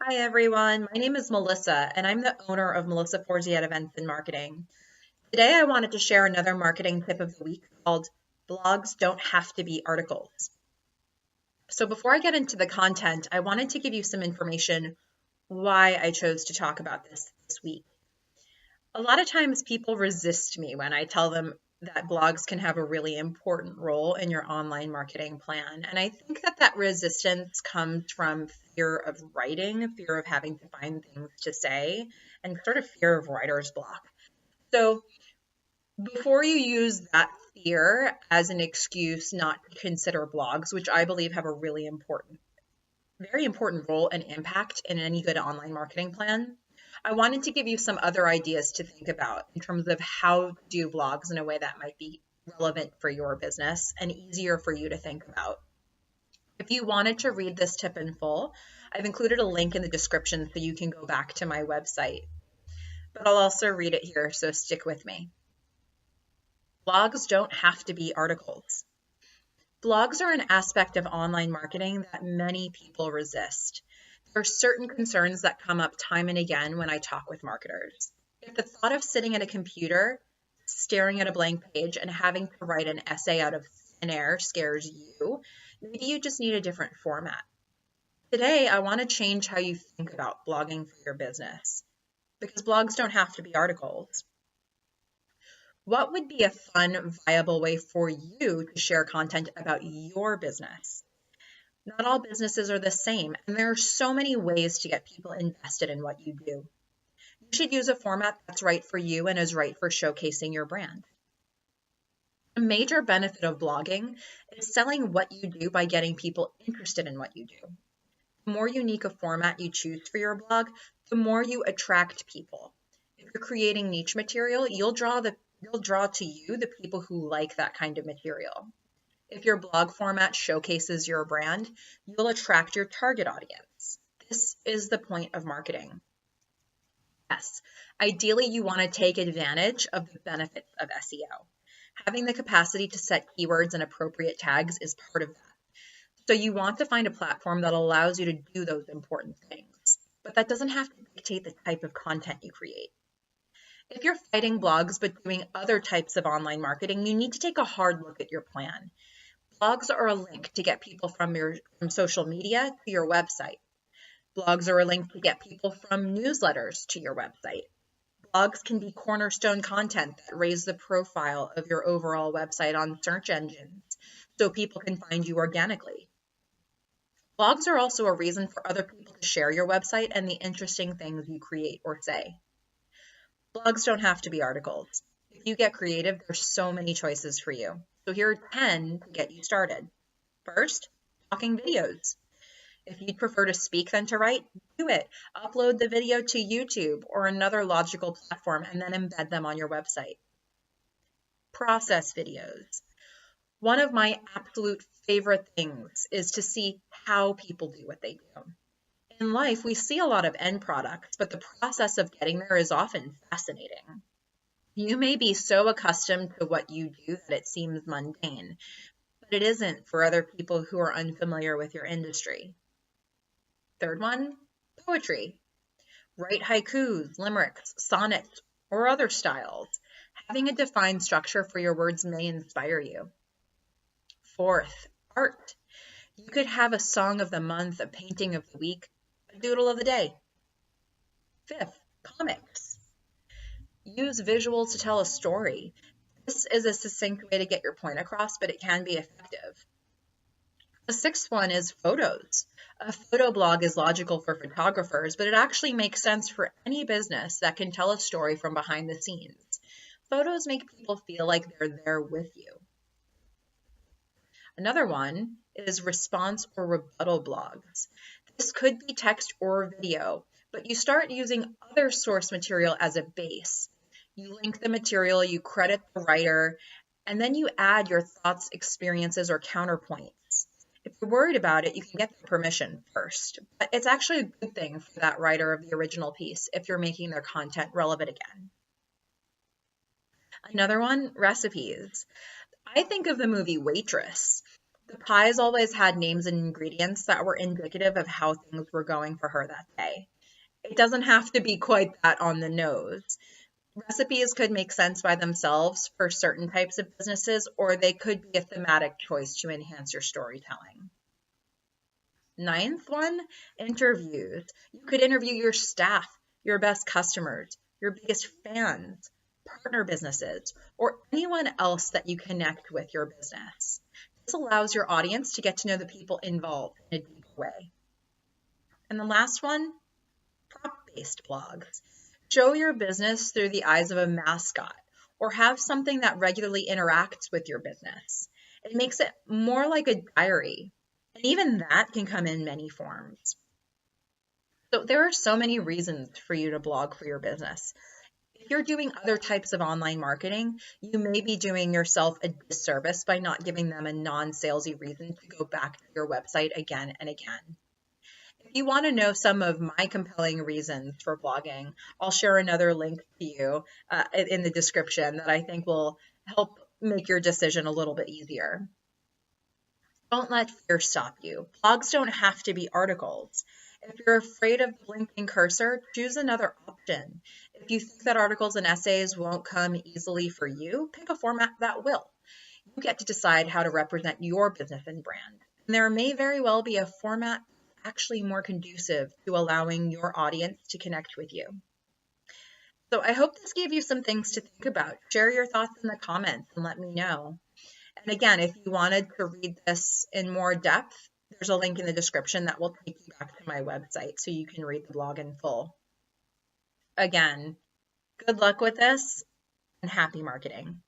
Hi everyone, my name is Melissa and I'm the owner of Melissa Forziat Events and Marketing. Today I wanted to share another marketing tip of the week called Blogs Don't Have to Be Articles. So before I get into the content, I wanted to give you some information why I chose to talk about this week. A lot of times people resist me when I tell them that blogs can have a really important role in your online marketing plan. And I think that resistance comes from fear of writing, fear of having to find things to say, and sort of fear of writer's block. So before you use that fear as an excuse not to consider blogs, which I believe have a really very important role and impact in any good online marketing plan, I wanted to give you some other ideas to think about in terms of how to do blogs in a way that might be relevant for your business and easier for you to think about. If you wanted to read this tip in full, I've included a link in the description so you can go back to my website. But I'll also read it here, so stick with me. Blogs don't have to be articles. Blogs are an aspect of online marketing that many people resist. There are certain concerns that come up time and again when I talk with marketers. If the thought of sitting at a computer, staring at a blank page, and having to write an essay out of thin air scares you, maybe you just need a different format. Today, I want to change how you think about blogging for your business, because blogs don't have to be articles. What would be a fun, viable way for you to share content about your business? Not all businesses are the same, and there are so many ways to get people invested in what you do. You should use a format that's right for you and is right for showcasing your brand. A major benefit of blogging is selling what you do by getting people interested in what you do. The more unique a format you choose for your blog, the more you attract people. If you're creating niche material, you'll draw to you the people who like that kind of material. If your blog format showcases your brand, you'll attract your target audience. This is the point of marketing. Yes, ideally you want to take advantage of the benefits of SEO. Having the capacity to set keywords and appropriate tags is part of that. So you want to find a platform that allows you to do those important things, but that doesn't have to dictate the type of content you create. If you're fighting blogs but doing other types of online marketing, you need to take a hard look at your plan. Blogs are a link to get people from social media to your website. Blogs are a link to get people from newsletters to your website. Blogs can be cornerstone content that raise the profile of your overall website on search engines so people can find you organically. Blogs are also a reason for other people to share your website and the interesting things you create or say. Blogs don't have to be articles. If you get creative, there's so many choices for you. So here are 10 to get you started. First, talking videos. If you'd prefer to speak than to write, do it. Upload the video to YouTube or another logical platform and then embed them on your website. Process videos. One of my absolute favorite things is to see how people do what they do. In life, we see a lot of end products, but the process of getting there is often fascinating. You may be so accustomed to what you do that it seems mundane, but it isn't for other people who are unfamiliar with your industry. Third one, poetry. Write haikus, limericks, sonnets, or other styles. Having a defined structure for your words may inspire you. Fourth, art. You could have a song of the month, a painting of the week, a doodle of the day. Fifth, comics. Use visuals to tell a story. This is a succinct way to get your point across, but it can be effective. The sixth one is photos. A photo blog is logical for photographers, but it actually makes sense for any business that can tell a story from behind the scenes. Photos make people feel like they're there with you. Another one is response or rebuttal blogs. This could be text or video, but you start using other source material as a base. You link the material, you credit the writer, and then you add your thoughts, experiences, or counterpoints. If you're worried about it, you can get their permission first, but it's actually a good thing for that writer of the original piece if you're making their content relevant again. Another one, recipes. I think of the movie Waitress. The pies always had names and ingredients that were indicative of how things were going for her that day. It doesn't have to be quite that on the nose. Recipes could make sense by themselves for certain types of businesses, or they could be a thematic choice to enhance your storytelling. Ninth one, interviews. You could interview your staff, your best customers, your biggest fans, partner businesses, or anyone else that you connect with your business. This allows your audience to get to know the people involved in a deeper way. And the last one, prop-based blogs. Show your business through the eyes of a mascot or have something that regularly interacts with your business. It makes it more like a diary, and even that can come in many forms. So there are so many reasons for you to blog for your business. If you're doing other types of online marketing, you may be doing yourself a disservice by not giving them a non-salesy reason to go back to your website again and again. If you want to know some of my compelling reasons for blogging, I'll share another link to you in the description that I think will help make your decision a little bit easier. Don't let fear stop you. Blogs don't have to be articles. If you're afraid of the blinking cursor, choose another option. If you think that articles and essays won't come easily for you, pick a format that will. You get to decide how to represent your business and brand. And there may very well be a format actually more conducive to allowing your audience to connect with you. So I hope this gave you some things to think about. Share your thoughts in the comments and let me know. And again, if you wanted to read this in more depth, there's a link in the description that will take you back to my website so you can read the blog in full. Again, good luck with this and happy marketing.